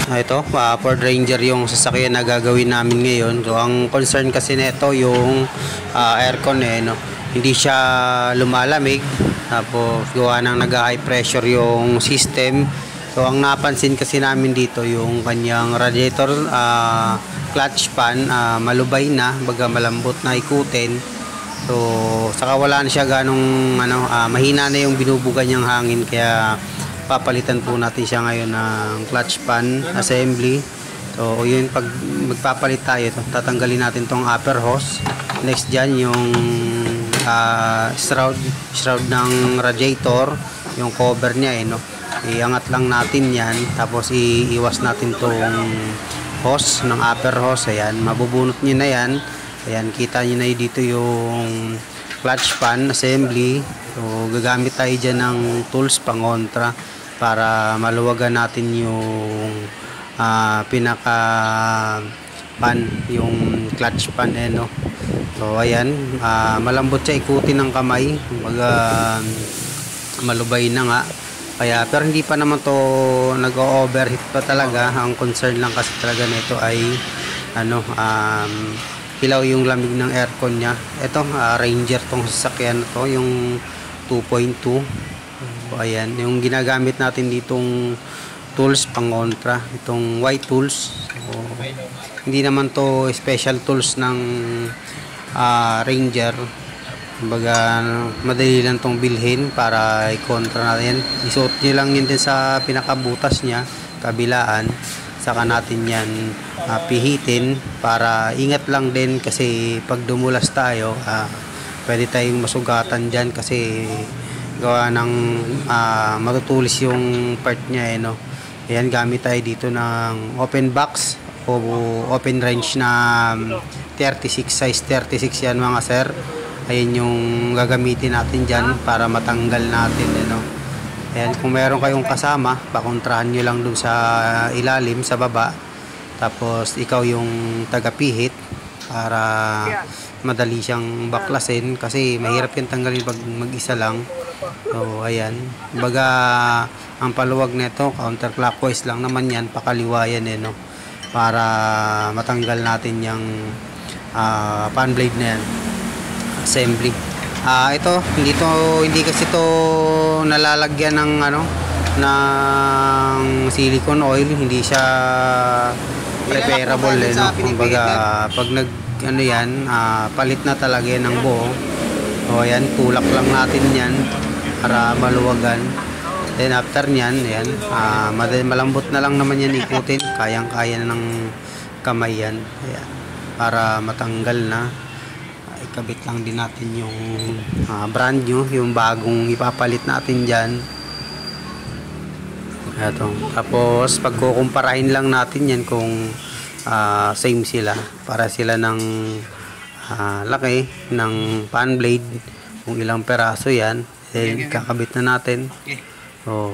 Ito, Ford Ranger yung sasakyan na gagawin namin ngayon. So, ang concern kasi nito yung aircon no? Hindi siya lumalamig. Tapos, gawa ng nag-high pressure yung system. So, ang napansin kasi namin dito yung kanyang radiator clutch pan, malubay na, baga malambot na ikutin. So, saka wala na siya ganong mahina na yung binubuga niyang hangin, kaya papalitan po natin siya ngayon ng clutch pan assembly. So yun, pag magpapalit tayo, tatanggalin natin tong upper hose. Next dyan yung shroud ng radiator, yung cover niya no. Iangat lang natin yan, tapos iiwas natin tong hose ng upper hose. Ayan, mabubunot nyo na yan. Ayan, kita nyo na dito yung clutch pan assembly. So gagamit tayo dyan ng tools pangontra para maluwagan natin yung pinaka pan, yung clutch pan no. So ayan, malambot siya ikutin ng kamay, malubay na nga, kaya pero hindi pa naman to nag-overheat pa talaga. Ang concern lang kasi talaga nito ay hilaw yung lamig ng aircon niya. Ito Ranger tong sasakyan na to, yung 2.2. So, ayan, yung ginagamit natin ditong tools pangontra, itong white tools. So, hindi naman to special tools ng Ranger. Kumbaga, madali lang tong bilhin para i-kontra natin. Isuot nyo lang yun din sa pinakabutas niya, kabilaan. Saka natin yan pihitin para ingat lang din, kasi pag dumulas tayo, pwede tayong masugatan dyan kasi gawa ng matutulis yung part niya no. Ayan, gamit tayo dito ng open box o open range na 36, size 36 yan mga sir. Ayan yung gagamitin natin dyan para matanggal natin no. Ayan, kung meron kayong kasama, pakontrahan nyo lang dun sa ilalim, sa baba, tapos ikaw yung tagapihit para madali siyang baklasin, kasi mahirap yung tanggalin pag mag-isa lang. So ayan, baga ang paluwag nito counterclockwise lang naman yan, pakaliwa yan no, para matanggal natin yung fan blade na yan assembly. Ito hindi kasi to nalalagyan ng ng silicone oil, hindi siya repairable no. Kumbaga pag palit na talaga yan ng buo. O ayan, tulak lang natin yan para maluwagan. Then after nyan, ayan, malambot na lang naman yan ikutin, kayang-kaya na ng kamay yan. Ayan, para matanggal na. Ikabit lang din natin yung brand new, yung bagong ipapalit natin dyan. Ito. Tapos pagkukumparahin lang natin yan kung same sila, para sila ng laki ng fan blade, kung ilang peraso yan. Then kakabit na natin. So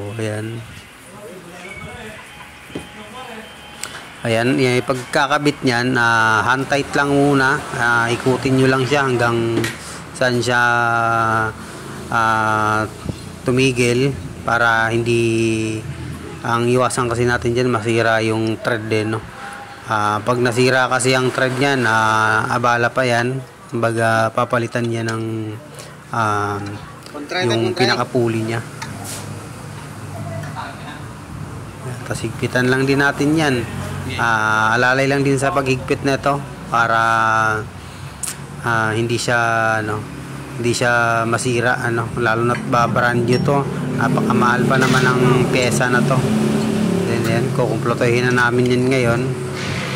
ayan, yung pagkakabit nyan, hand tight lang muna, ikutin nyo lang siya hanggang saan siya tumigil, para hindi, ang iwasan kasi natin dyan masira yung thread din no. Pag nasira kasi ang thread nyan, abala pa yan. Kumbaga papalitan niya ng yung pinakapuli niya. Tapos higpitan lang din natin yan. Alalay lang din sa paghigpit na ito para hindi siya hindi siya masira lalo na't brand new to, napakamahal pa naman ang pyesa na to. Then kukumplotohin na namin yan ngayon.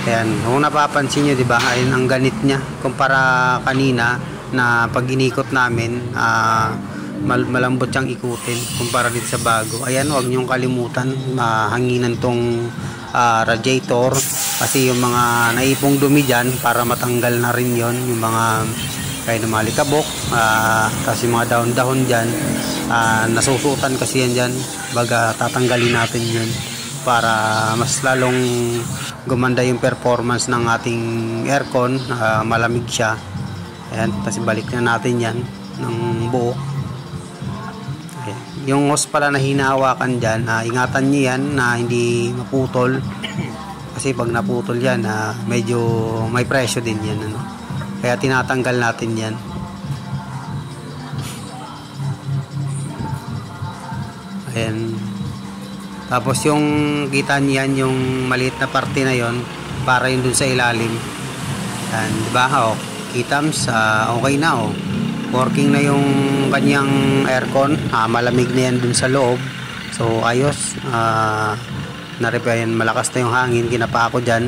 Ayan, kung napapansin nyo, diba, ayun ang ganit niya kumpara kanina na pag inikot namin, malambot siyang ikutin kumpara dito sa bago. Ayan, huwag nyong kalimutan hanginan tong radiator, kasi yung mga naipong dumi dyan, para matanggal na rin yon, yung mga kaya na malikabok, kasi mga dahon-dahon dyan, nasusutan kasi yan dyan. Baga tatanggalin natin yun para mas lalong gumanda yung performance ng ating aircon, malamig siya. Ayan, kasi balik na natin yan ng buo. Ayan, yung hose pala na hinahawakan dyan, ingatan nyo yan na hindi maputol. Kasi pag naputol yan, medyo may presyo din yan. Ano? Kaya tinatanggal natin yan. Ayan. Tapos yung kita niyan, yung maliit na parte na yon para yun dun sa ilalim. Yan, diba? O, kitams, okay na o. Working na yung kanyang aircon. Malamig na yan dun sa loob. So, ayos. Na-repair yan. Malakas na yung hangin. Kinapa ako dyan.